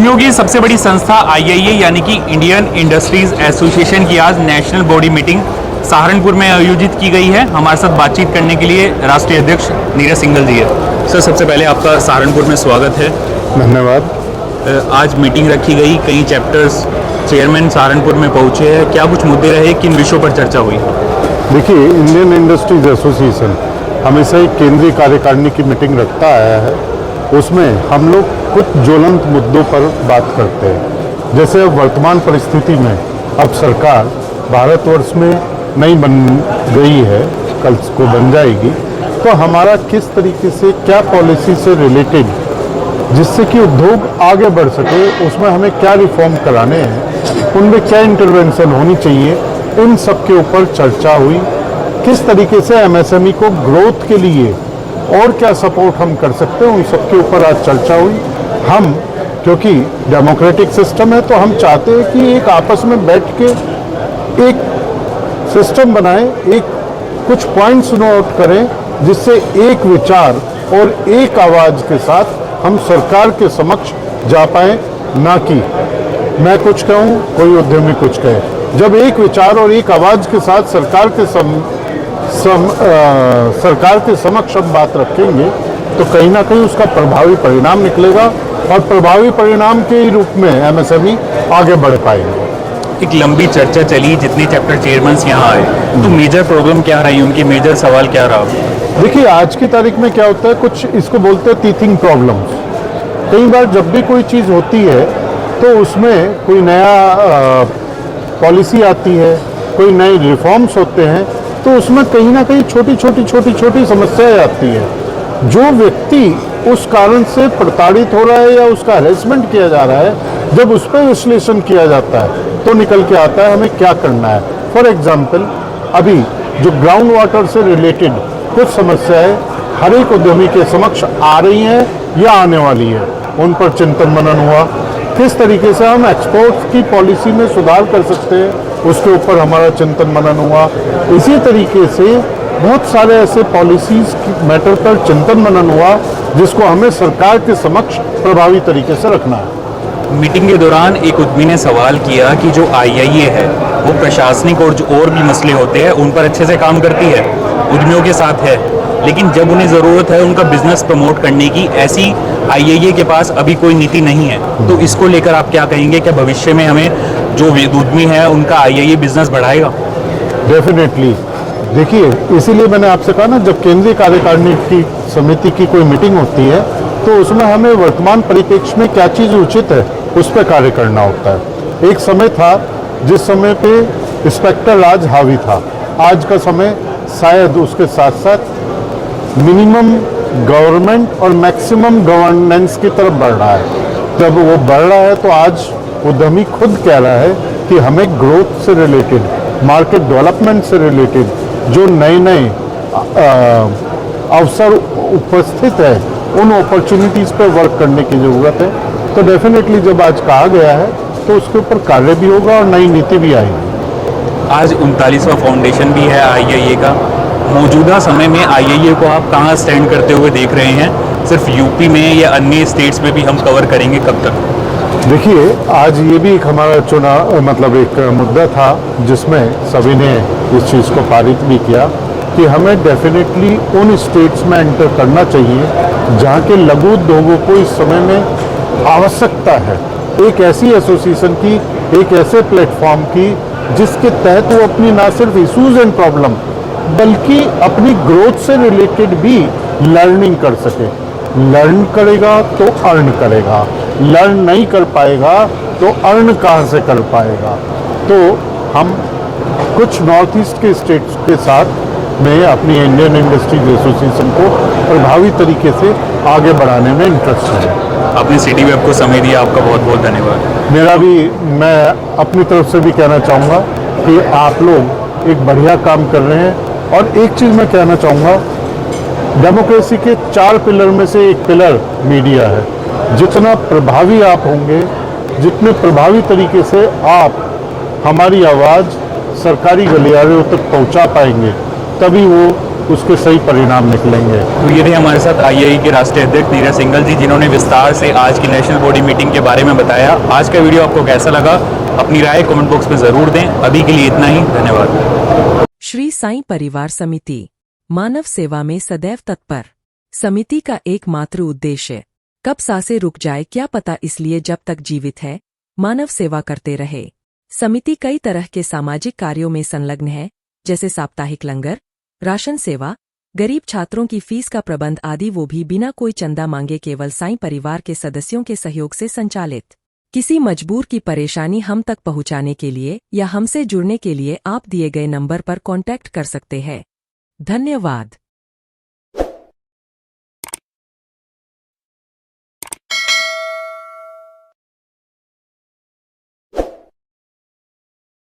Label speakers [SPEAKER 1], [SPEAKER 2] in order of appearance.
[SPEAKER 1] उद्यमियों की सबसे बड़ी संस्था आईआईए यानी कि इंडियन इंडस्ट्रीज एसोसिएशन की आज नेशनल बॉडी मीटिंग सहारनपुर में आयोजित की गई है। हमारे साथ बातचीत करने के लिए राष्ट्रीय अध्यक्ष नीरज सिंघल जी है। सर, सबसे पहले आपका सहारनपुर में स्वागत है।
[SPEAKER 2] धन्यवाद।
[SPEAKER 1] आज मीटिंग रखी गई, कई चैप्टर्स चेयरमैन सहारनपुर में पहुंचे हैं। क्या कुछ मुद्दे रहे, किन विषयों पर चर्चा हुई?
[SPEAKER 2] देखिए, इंडियन इंडस्ट्रीज एसोसिएशन हमेशा एक केंद्रीय कार्यकारिणी की मीटिंग रखता आया है। उसमें हम लोग कुछ ज्वलंत मुद्दों पर बात करते हैं। जैसे अब वर्तमान परिस्थिति में अब सरकार भारतवर्ष में नई बन गई है, कल को बन जाएगी, तो हमारा किस तरीके से क्या पॉलिसी से रिलेटेड जिससे कि उद्योग आगे बढ़ सके, उसमें हमें क्या रिफॉर्म कराने हैं, उनमें क्या इंटरवेंशन होनी चाहिए, इन सब के ऊपर चर्चा हुई। किस तरीके से एमएसएमई को ग्रोथ के लिए और क्या सपोर्ट हम कर सकते हैं, उन सब के ऊपर आज चर्चा हुई। हम क्योंकि डेमोक्रेटिक सिस्टम है, तो हम चाहते हैं कि एक आपस में बैठ के एक सिस्टम बनाएं, एक कुछ पॉइंट्स नोट करें, जिससे एक विचार और एक आवाज़ के साथ हम सरकार के समक्ष जा पाएँ, ना कि मैं कुछ कहूँ, कोई उद्यमी कुछ कहे। जब एक विचार और एक आवाज़ के साथ सरकार के समक्ष हम बात रखेंगे, तो कहीं ना कहीं उसका प्रभावी परिणाम निकलेगा और प्रभावी परिणाम के ही रूप में एमएसएमई आगे बढ़ पाएंगे।
[SPEAKER 1] एक लंबी चर्चा चली, जितने चैप्टर चेयरमैन यहाँ आए, तो मेजर प्रॉब्लम क्या रही, उनकी मेजर सवाल क्या रहा?
[SPEAKER 2] देखिए, आज की तारीख में क्या होता है, कुछ इसको बोलते हैं टीथिंग प्रॉब्लम्स। कई बार जब भी कोई चीज़ होती है तो उसमें कोई नया पॉलिसी आती है, कोई नए रिफॉर्म्स होते हैं, तो उसमें कहीं ना कहीं छोटी छोटी समस्याएं आती है। जो व्यक्ति उस कारण से प्रताड़ित हो रहा है या उसका हैरेसमेंट किया जा रहा है, जब उस पर विश्लेषण किया जाता है तो निकल के आता है हमें क्या करना है। फॉर एग्जाम्पल, अभी जो ग्राउंड वाटर से रिलेटेड कुछ समस्याएं हर एक उद्यमी के समक्ष आ रही हैं या आने वाली है, उन पर चिंतन मनन हुआ। किस तरीके से हम एक्सपोर्ट की पॉलिसी में सुधार कर सकते हैं, उसके ऊपर हमारा चिंतन मनन हुआ। इसी तरीके से बहुत सारे ऐसे पॉलिसीज़ की मैटर पर चिंतन मनन हुआ, जिसको हमें सरकार के समक्ष प्रभावी तरीके से रखना है।
[SPEAKER 1] मीटिंग के दौरान एक उद्यमी ने सवाल किया कि जो आईआईए है वो प्रशासनिक और भी मसले होते हैं उन पर अच्छे से काम करती है, उद्यमियों के साथ है, लेकिन जब उन्हें ज़रूरत है उनका बिजनेस प्रमोट करने की, ऐसी आईआईए के पास अभी कोई नीति नहीं है। तो इसको लेकर आप क्या कहेंगे? क्या भविष्य में हमें जो उद्यमी है उनका आईआईए बिजनेस बढ़ाएगा?
[SPEAKER 2] डेफिनेटली। देखिए, इसीलिए मैंने आपसे कहा ना, जब केंद्रीय कार्यकारिणी की समिति की कोई मीटिंग होती है तो उसमें हमें वर्तमान परिप्रेक्ष्य में क्या चीज़ उचित है उस पर कार्य करना होता है। एक समय था जिस समय पे इंस्पेक्टर राज हावी था, आज का समय शायद उसके साथ साथ मिनिमम गवर्नमेंट और मैक्सिमम गवर्नेंस की तरफ बढ़ रहा है। जब वो बढ़ रहा है तो आज उद्यमी खुद कह रहा है कि हमें ग्रोथ से रिलेटेड, मार्केट डेवलपमेंट से रिलेटेड जो नए अवसर उपस्थित है, उन अपॉर्चुनिटीज़ पर वर्क करने की ज़रूरत है। तो डेफिनेटली जब आज कहा गया है तो उसके ऊपर कार्य भी होगा और नई नीति भी आएगी।
[SPEAKER 1] आज 39वां फाउंडेशन भी है आईआईए का। मौजूदा समय में आईआईए को आप कहाँ स्टैंड करते हुए देख रहे हैं? सिर्फ यूपी में या अन्य स्टेट्स में भी हम कवर करेंगे कब तक?
[SPEAKER 2] देखिए, आज ये भी एक हमारा एक मुद्दा था जिसमें सभी ने इस चीज़ को पारित भी किया कि हमें डेफिनेटली उन स्टेट्स में एंटर करना चाहिए जहाँ के लघु उद्योगों को इस समय में आवश्यकता है, एक ऐसी एसोसिएशन की, एक ऐसे प्लेटफॉर्म की जिसके तहत वो अपनी ना सिर्फ इशूज़ एंड प्रॉब्लम बल्कि अपनी ग्रोथ से रिलेटेड भी लर्निंग कर सके। लर्न करेगा तो अर्न करेगा, लर्न नहीं कर पाएगा तो अर्न कहाँ से कर पाएगा। तो हम कुछ नॉर्थ ईस्ट के स्टेट्स के साथ में अपनी इंडियन इंडस्ट्रीज एसोसिएशन को प्रभावी तरीके से आगे बढ़ाने में इंटरेस्ट है।
[SPEAKER 1] आपने सिटी वेब को समय दिया, आपका बहुत बहुत धन्यवाद।
[SPEAKER 2] मैं अपनी तरफ से भी कहना चाहूँगा कि आप लोग एक बढ़िया काम कर रहे हैं। और एक चीज़ मैं कहना चाहूँगा, डेमोक्रेसी के 4 पिलर में से एक पिलर मीडिया है। जितना प्रभावी आप होंगे, जितने प्रभावी तरीके से आप हमारी आवाज़ सरकारी गलियारों तक पहुँचा पाएंगे, तभी वो उसके सही परिणाम निकलेंगे।
[SPEAKER 1] तो ये थे हमारे साथ आईआई के राष्ट्रीय अध्यक्ष नीरज सिंघल जी, जिन्होंने विस्तार से आज की नेशनल बॉडी मीटिंग के बारे में बताया। आज का वीडियो आपको कैसा लगा, अपनी राय कमेंट बॉक्स में ज़रूर दें। अभी के लिए इतना ही, धन्यवाद।
[SPEAKER 3] श्री साईं परिवार समिति मानव सेवा में सदैव तत्पर। समिति का एकमात्र उद्देश्य कब सांसें रुक जाए क्या पता, इसलिए जब तक जीवित है मानव सेवा करते रहे। समिति कई तरह के सामाजिक कार्यों में संलग्न है, जैसे साप्ताहिक लंगर, राशन सेवा, गरीब छात्रों की फीस का प्रबंध आदि, वो भी बिना कोई चंदा मांगे, केवल साईं परिवार के सदस्यों के सहयोग से संचालित। किसी मजबूर की परेशानी हम तक पहुंचाने के लिए या हमसे जुड़ने के लिए आप दिए गए नंबर पर कांटेक्ट कर सकते हैं। धन्यवाद।